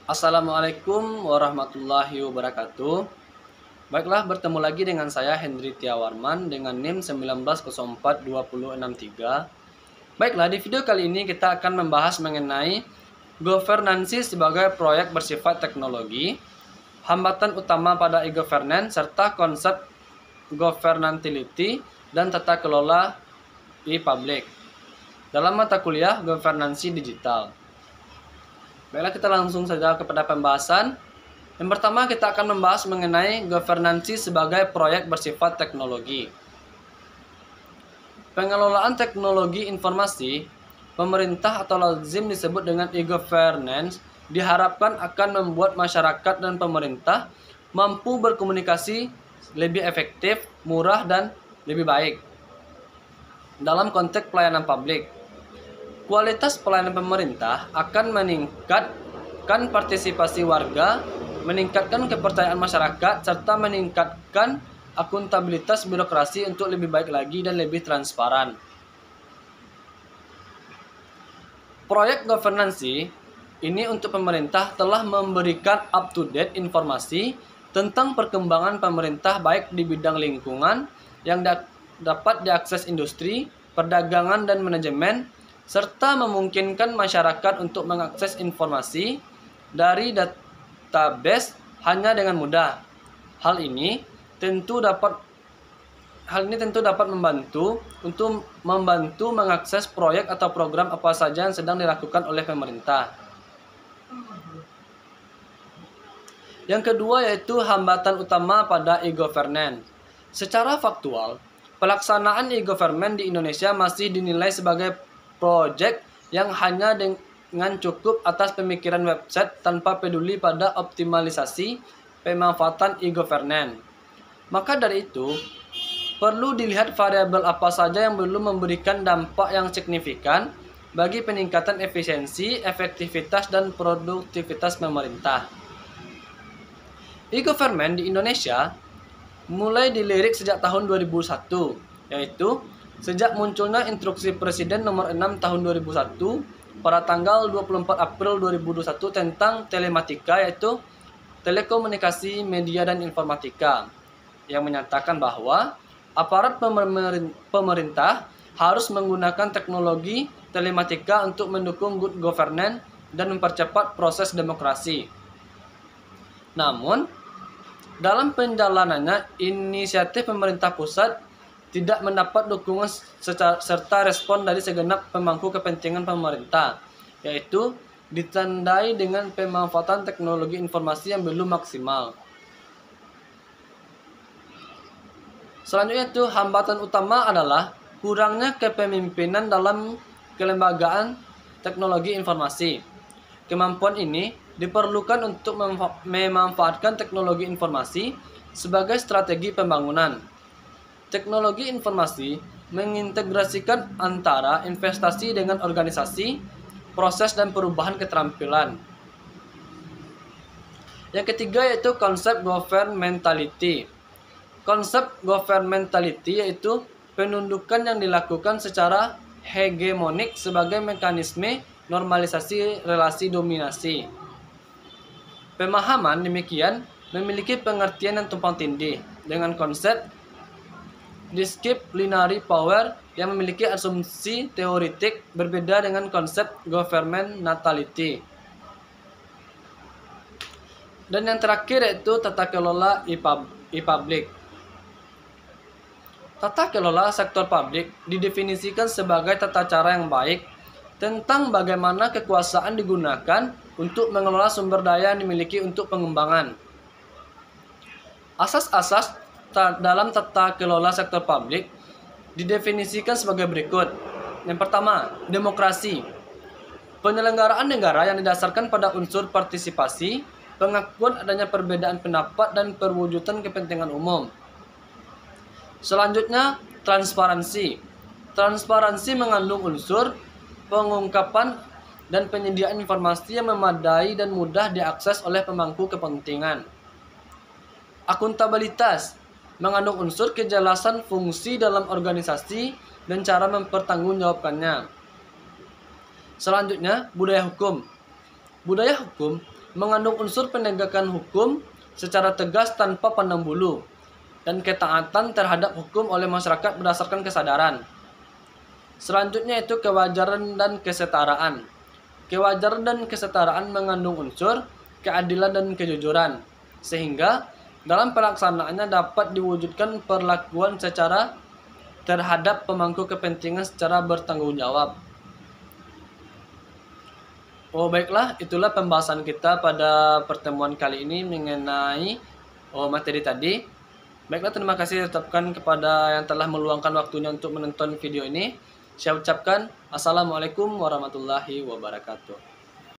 Assalamualaikum warahmatullahi wabarakatuh. Baiklah, bertemu lagi dengan saya Hendri Tiawarman dengan NIM 19042063. Baiklah, di video kali ini kita akan membahas mengenai governansi sebagai proyek bersifat teknologi, hambatan utama pada e-governance, serta konsep governability dan tata kelola e-public dalam mata kuliah governansi digital. Baiklah, kita langsung saja kepada pembahasan. Yang pertama, kita akan membahas mengenai governansi sebagai proyek bersifat teknologi. Pengelolaan teknologi informasi, pemerintah atau lazim disebut dengan e-governance, diharapkan akan membuat masyarakat dan pemerintah mampu berkomunikasi lebih efektif, murah, dan lebih baik. Dalam konteks pelayanan publik, kualitas pelayanan pemerintah akan meningkatkan partisipasi warga, meningkatkan kepercayaan masyarakat, serta meningkatkan akuntabilitas birokrasi untuk lebih baik lagi dan lebih transparan. Proyek governansi ini untuk pemerintah telah memberikan up-to-date informasi tentang perkembangan pemerintah baik di bidang lingkungan yang dapat diakses industri, perdagangan, dan manajemen, serta memungkinkan masyarakat untuk mengakses informasi dari database hanya dengan mudah. Hal ini tentu dapat membantu mengakses proyek atau program apa saja yang sedang dilakukan oleh pemerintah. Yang kedua yaitu hambatan utama pada e-governance. Secara faktual, pelaksanaan e-government di Indonesia masih dinilai sebagai proyek yang hanya dengan cukup atas pemikiran website tanpa peduli pada optimalisasi pemanfaatan e-governance. Maka dari itu, perlu dilihat variabel apa saja yang belum memberikan dampak yang signifikan bagi peningkatan efisiensi, efektivitas, dan produktivitas pemerintah. E-government di Indonesia mulai dilirik sejak tahun 2001, yaitu sejak munculnya Instruksi Presiden Nomor 6 Tahun 2001 pada tanggal 24 April 2021 tentang telematika, yaitu telekomunikasi, media, dan informatika, yang menyatakan bahwa aparat pemerintah harus menggunakan teknologi telematika untuk mendukung good governance dan mempercepat proses demokrasi. Namun, dalam penjalanannya, inisiatif pemerintah pusat tidak mendapat dukungan serta respon dari segenap pemangku kepentingan pemerintah, yaitu ditandai dengan pemanfaatan teknologi informasi yang belum maksimal. Selanjutnya itu hambatan utama adalah kurangnya kepemimpinan dalam kelembagaan teknologi informasi. Kemampuan ini diperlukan untuk memanfaatkan teknologi informasi sebagai strategi pembangunan. Teknologi informasi mengintegrasikan antara investasi dengan organisasi, proses, dan perubahan keterampilan. Yang ketiga yaitu konsep governmentality. Konsep governmentality yaitu penundukan yang dilakukan secara hegemonik sebagai mekanisme normalisasi relasi dominasi. Pemahaman demikian memiliki pengertian yang tumpang tindih dengan konsep disciplinary power yang memiliki asumsi teoretik berbeda dengan konsep governmentality. Dan yang terakhir yaitu tata kelola e-public. Tata kelola sektor publik didefinisikan sebagai tata cara yang baik tentang bagaimana kekuasaan digunakan untuk mengelola sumber daya yang dimiliki untuk pengembangan. Asas-asas dalam tata kelola sektor publik didefinisikan sebagai berikut. Yang pertama, demokrasi. Penyelenggaraan negara yang didasarkan pada unsur partisipasi, pengakuan adanya perbedaan pendapat, dan perwujudan kepentingan umum. Selanjutnya, transparansi. Transparansi mengandung unsur pengungkapan dan penyediaan informasi yang memadai dan mudah diakses oleh pemangku kepentingan. Akuntabilitas mengandung unsur kejelasan fungsi dalam organisasi dan cara mempertanggungjawabkannya. Selanjutnya, budaya hukum. Budaya hukum mengandung unsur penegakan hukum secara tegas tanpa pandang bulu, dan ketaatan terhadap hukum oleh masyarakat berdasarkan kesadaran. Selanjutnya itu kewajaran dan kesetaraan. Kewajaran dan kesetaraan mengandung unsur keadilan dan kejujuran, sehingga dalam pelaksanaannya dapat diwujudkan perlakuan secara terhadap pemangku kepentingan secara bertanggung jawab. Oh baiklah, itulah pembahasan kita pada pertemuan kali ini mengenai materi tadi. Baiklah, terima kasih ucapkan kepada yang telah meluangkan waktunya untuk menonton video ini. Saya ucapkan Assalamualaikum warahmatullahi wabarakatuh.